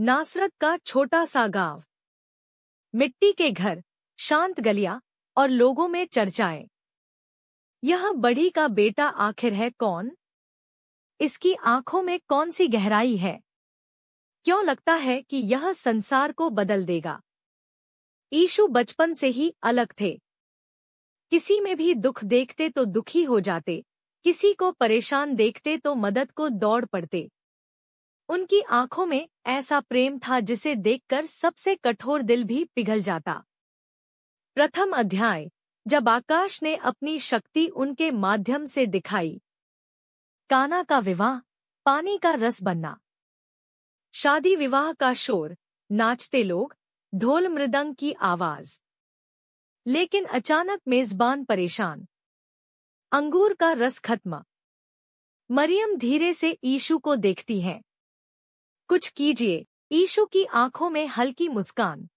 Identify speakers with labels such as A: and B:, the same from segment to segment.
A: नासरत का छोटा सा गांव, मिट्टी के घर, शांत गलियां और लोगों में चर्चाएं। यह बड़ी का बेटा आखिर है कौन? इसकी आंखों में कौन सी गहराई है? क्यों लगता है कि यह संसार को बदल देगा? यीशु बचपन से ही अलग थे। किसी में भी दुख देखते तो दुखी हो जाते, किसी को परेशान देखते तो मदद को दौड़ पड़ते। उनकी आंखों में ऐसा प्रेम था जिसे देखकर सबसे कठोर दिल भी पिघल जाता। प्रथम अध्याय, जब आकाश ने अपनी शक्ति उनके माध्यम से दिखाई। काना का विवाह, पानी का रस बनना। शादी विवाह का शोर, नाचते लोग, ढोल मृदंग की आवाज। लेकिन अचानक मेजबान परेशान। अंगूर का रस खत्म। मरियम धीरे से यीशु को देखती है। कुछ कीजिए। यीशु की आंखों में हल्की मुस्कान।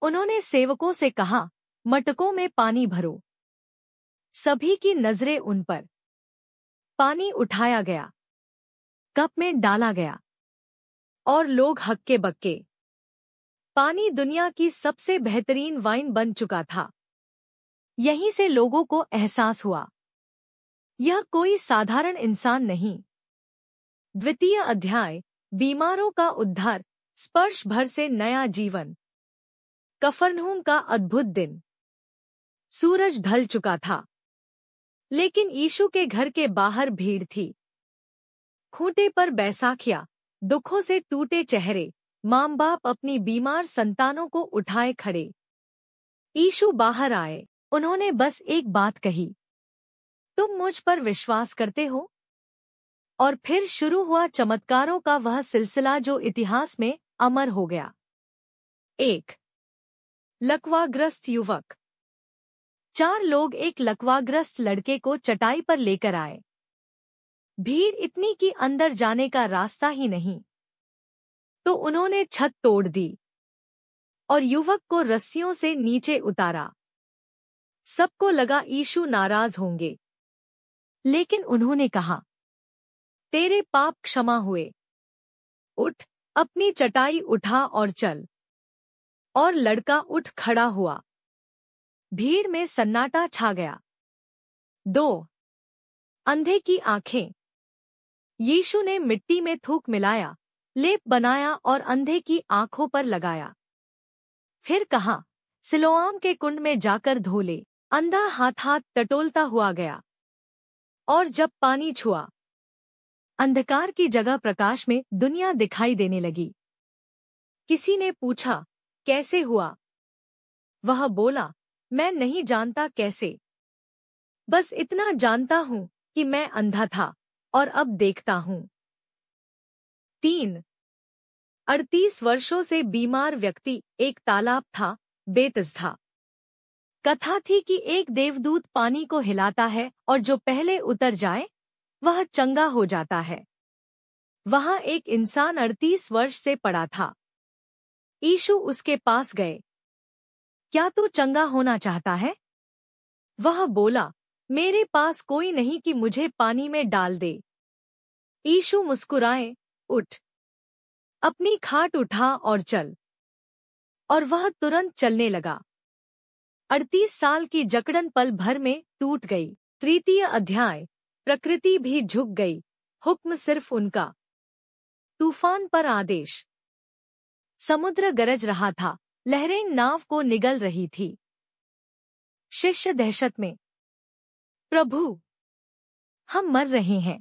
A: उन्होंने सेवकों से कहा, मटकों में पानी भरो। सभी की नजरें उन पर। पानी उठाया गया, कप में डाला गया, और लोग हक्के बक्के। पानी दुनिया की सबसे बेहतरीन वाइन बन चुका था। यहीं से लोगों को एहसास हुआ, यह कोई साधारण इंसान नहीं। द्वितीय अध्याय, बीमारों का उद्धार, स्पर्श भर से नया जीवन। कफरनहूम का अद्भुत दिन। सूरज ढल चुका था, लेकिन यीशु के घर के बाहर भीड़ थी। खूंटे पर बैसाखियां, दुखों से टूटे चेहरे, माँ बाप अपनी बीमार संतानों को उठाए खड़े। यीशु बाहर आए। उन्होंने बस एक बात कही, तुम मुझ पर विश्वास करते हो? और फिर शुरू हुआ चमत्कारों का वह सिलसिला जो इतिहास में अमर हो गया। 1. लकवाग्रस्त युवक। 4 लोग एक लकवाग्रस्त लड़के को चटाई पर लेकर आए। भीड़ इतनी कि अंदर जाने का रास्ता ही नहीं, तो उन्होंने छत तोड़ दी और युवक को रस्सियों से नीचे उतारा। सबको लगा यीशु नाराज होंगे, लेकिन उन्होंने कहा, तेरे पाप क्षमा हुए। उठ, अपनी चटाई उठा और चल। और लड़का उठ खड़ा हुआ। भीड़ में सन्नाटा छा गया। 2. अंधे की आंखें। यीशु ने मिट्टी में थूक मिलाया, लेप बनाया और अंधे की आंखों पर लगाया। फिर कहा, सिलोआम के कुंड में जाकर धो ले। अंधा हाथ टटोलता हुआ गया, और जब पानी छुआ, अंधकार की जगह प्रकाश में दुनिया दिखाई देने लगी। किसी ने पूछा, कैसे हुआ? वह बोला, मैं नहीं जानता कैसे। बस इतना जानता हूं कि मैं अंधा था और अब देखता हूं। 3. 38 वर्षों से बीमार व्यक्ति। एक तालाब था, बेतस्दा। कथा थी कि एक देवदूत पानी को हिलाता है और जो पहले उतर जाए वह चंगा हो जाता है। वहां एक इंसान 38 वर्ष से पड़ा था। यीशु उसके पास गए। क्या तू चंगा होना चाहता है? वह बोला, मेरे पास कोई नहीं कि मुझे पानी में डाल दे। यीशु मुस्कुराए, उठ, अपनी खाट उठा और चल। और वह तुरंत चलने लगा। 38 साल की जकड़न पल भर में टूट गई। तृतीय अध्याय, प्रकृति भी झुक गई, हुक्म सिर्फ उनका। तूफान पर आदेश। समुद्र गरज रहा था, लहरें नाव को निगल रही थी। शिष्य दहशत में, प्रभु, हम मर रहे हैं।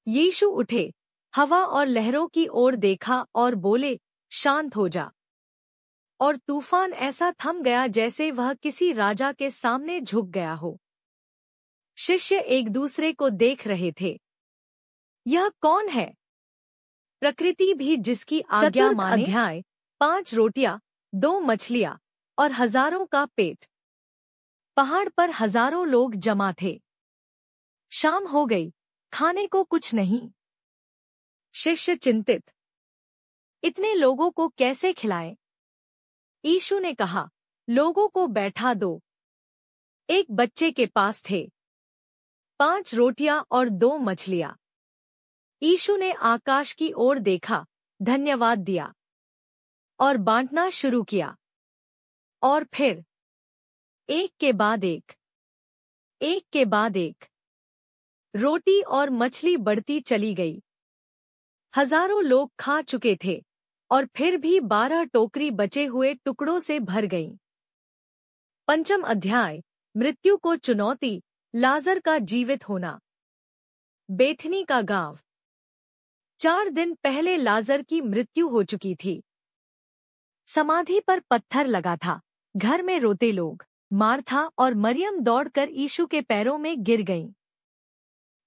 A: यीशु उठे, हवा और लहरों की ओर देखा और बोले, शांत हो जा। और तूफान ऐसा थम गया जैसे वह किसी राजा के सामने झुक गया हो। शिष्य एक दूसरे को देख रहे थे। यह कौन है? प्रकृति भी जिसकी आज्ञा माने। अध्याय, 5 रोटियां, 2 मछलियां और हजारों का पेट। पहाड़ पर हजारों लोग जमा थे। शाम हो गई, खाने को कुछ नहीं। शिष्य चिंतित, इतने लोगों को कैसे खिलाएं? यीशु ने कहा, लोगों को बैठा दो। एक बच्चे के पास थे 5 रोटियां और 2 मछलियां। यीशु ने आकाश की ओर देखा, धन्यवाद दिया और बांटना शुरू किया। और फिर एक के बाद एक रोटी और मछली बढ़ती चली गई। हजारों लोग खा चुके थे और फिर भी 12 टोकरी बचे हुए टुकड़ों से भर गईं। पंचम अध्याय, मृत्यु को चुनौती, लाजर का जीवित होना। बेथनी का गांव। 4 दिन पहले लाजर की मृत्यु हो चुकी थी। समाधि पर पत्थर लगा था। घर में रोते लोग। मार्था और मरियम दौड़कर यीशु के पैरों में गिर गईं।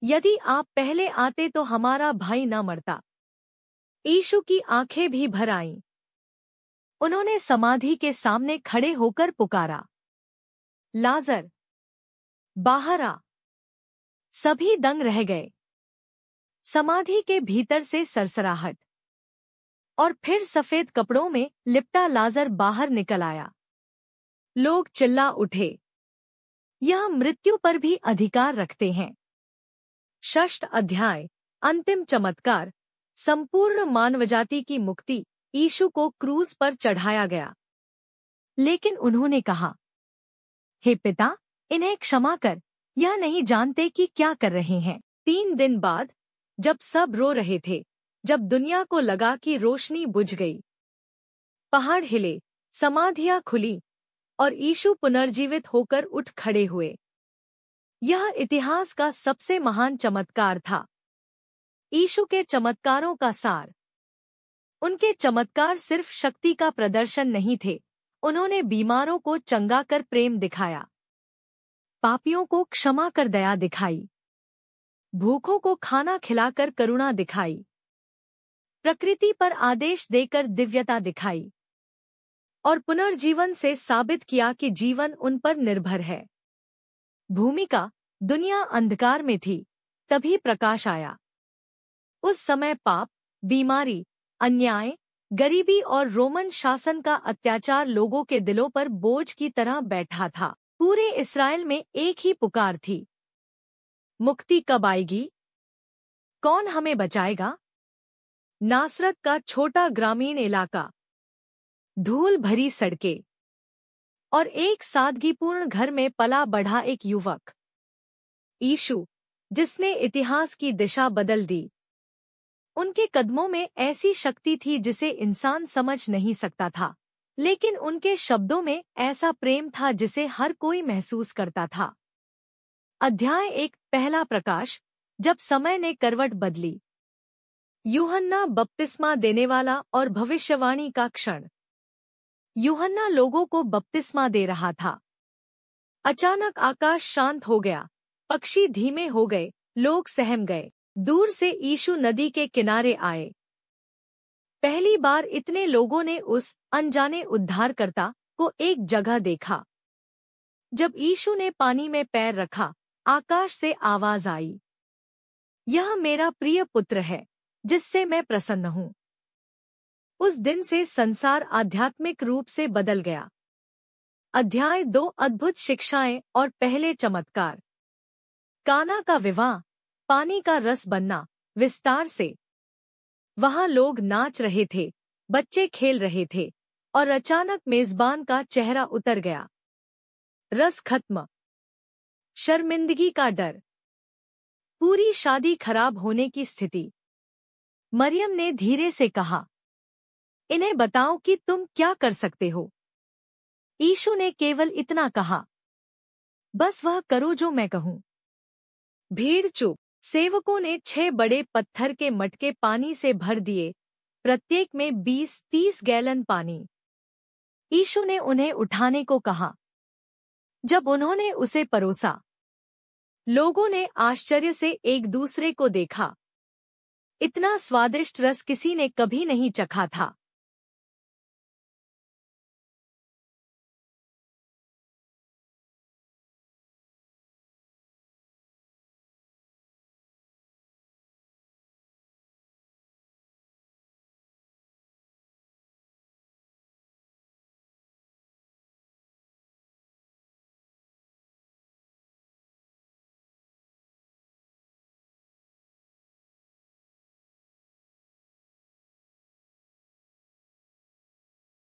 A: यदि आप पहले आते तो हमारा भाई न मरता। यीशु की आंखें भी भर आईं। उन्होंने समाधि के सामने खड़े होकर पुकारा, लाजर, बाहर आ। सभी दंग रह गए। समाधि के भीतर से सरसराहट और फिर सफेद कपड़ों में लिपटा लाजर बाहर निकल आया। लोग चिल्ला उठे, यह मृत्यु पर भी अधिकार रखते हैं। 6 अध्याय, अंतिम चमत्कार, संपूर्ण मानवजाति की मुक्ति। यीशु को क्रूस पर चढ़ाया गया, लेकिन उन्होंने कहा, हे पिता, इन्हें क्षमा कर, यह नहीं जानते कि क्या कर रहे हैं। 3 दिन बाद, जब सब रो रहे थे, जब दुनिया को लगा कि रोशनी बुझ गई, पहाड़ हिले, समाधियां खुली और यीशु पुनर्जीवित होकर उठ खड़े हुए। यह इतिहास का सबसे महान चमत्कार था। यीशु के चमत्कारों का सार। उनके चमत्कार सिर्फ शक्ति का प्रदर्शन नहीं थे, उन्होंने बीमारों को चंगा कर प्रेम दिखाया, पापियों को क्षमा कर दया दिखाई, भूखों को खाना खिलाकर करुणा दिखाई, प्रकृति पर आदेश देकर दिव्यता दिखाई और पुनर्जीवन से साबित किया कि जीवन उन पर निर्भर है। भूमिका, दुनिया अंधकार में थी, तभी प्रकाश आया। उस समय पाप, बीमारी, अन्याय, गरीबी और रोमन शासन का अत्याचार लोगों के दिलों पर बोझ की तरह बैठा था। पूरे इस्राएल में एक ही पुकार थी, मुक्ति कब आएगी? कौन हमें बचाएगा? नासरत का छोटा ग्रामीण इलाका, धूल भरी सड़कें और एक सादगीपूर्ण घर में पला बढ़ा एक युवक, यीशु, जिसने इतिहास की दिशा बदल दी। उनके कदमों में ऐसी शक्ति थी जिसे इंसान समझ नहीं सकता था, लेकिन उनके शब्दों में ऐसा प्रेम था जिसे हर कोई महसूस करता था। अध्याय 1, पहला प्रकाश, जब समय ने करवट बदली। यूहन्ना बपतिस्मा देने वाला और भविष्यवाणी का क्षण। यूहन्ना लोगों को बपतिस्मा दे रहा था। अचानक आकाश शांत हो गया, पक्षी धीमे हो गए, लोग सहम गए। दूर से यीशु नदी के किनारे आए। पहली बार इतने लोगों ने उस अनजाने उद्धारकर्ता को एक जगह देखा। जब यीशु ने पानी में पैर रखा, आकाश से आवाज आई, यह मेरा प्रिय पुत्र है, जिससे मैं प्रसन्न हूँ। उस दिन से संसार आध्यात्मिक रूप से बदल गया। अध्याय 2, अद्भुत शिक्षाएं और पहले चमत्कार। काना का विवाह, पानी का रस बनना। विस्तार से। वहां लोग नाच रहे थे, बच्चे खेल रहे थे और अचानक मेजबान का चेहरा उतर गया। रस खत्म। शर्मिंदगी का डर। पूरी शादी खराब होने की स्थिति। मरियम ने धीरे से कहा, इन्हें बताओ कि तुम क्या कर सकते हो। यीशु ने केवल इतना कहा, बस वह करो जो मैं कहूं। भीड़ चुप। सेवकों ने 6 बड़े पत्थर के मटके पानी से भर दिए, प्रत्येक में 20-30 गैलन पानी। यीशु ने उन्हें उठाने को कहा। जब उन्होंने उसे परोसा, लोगों ने आश्चर्य से एक दूसरे को देखा। इतना स्वादिष्ट रस किसी ने कभी नहीं चखा था।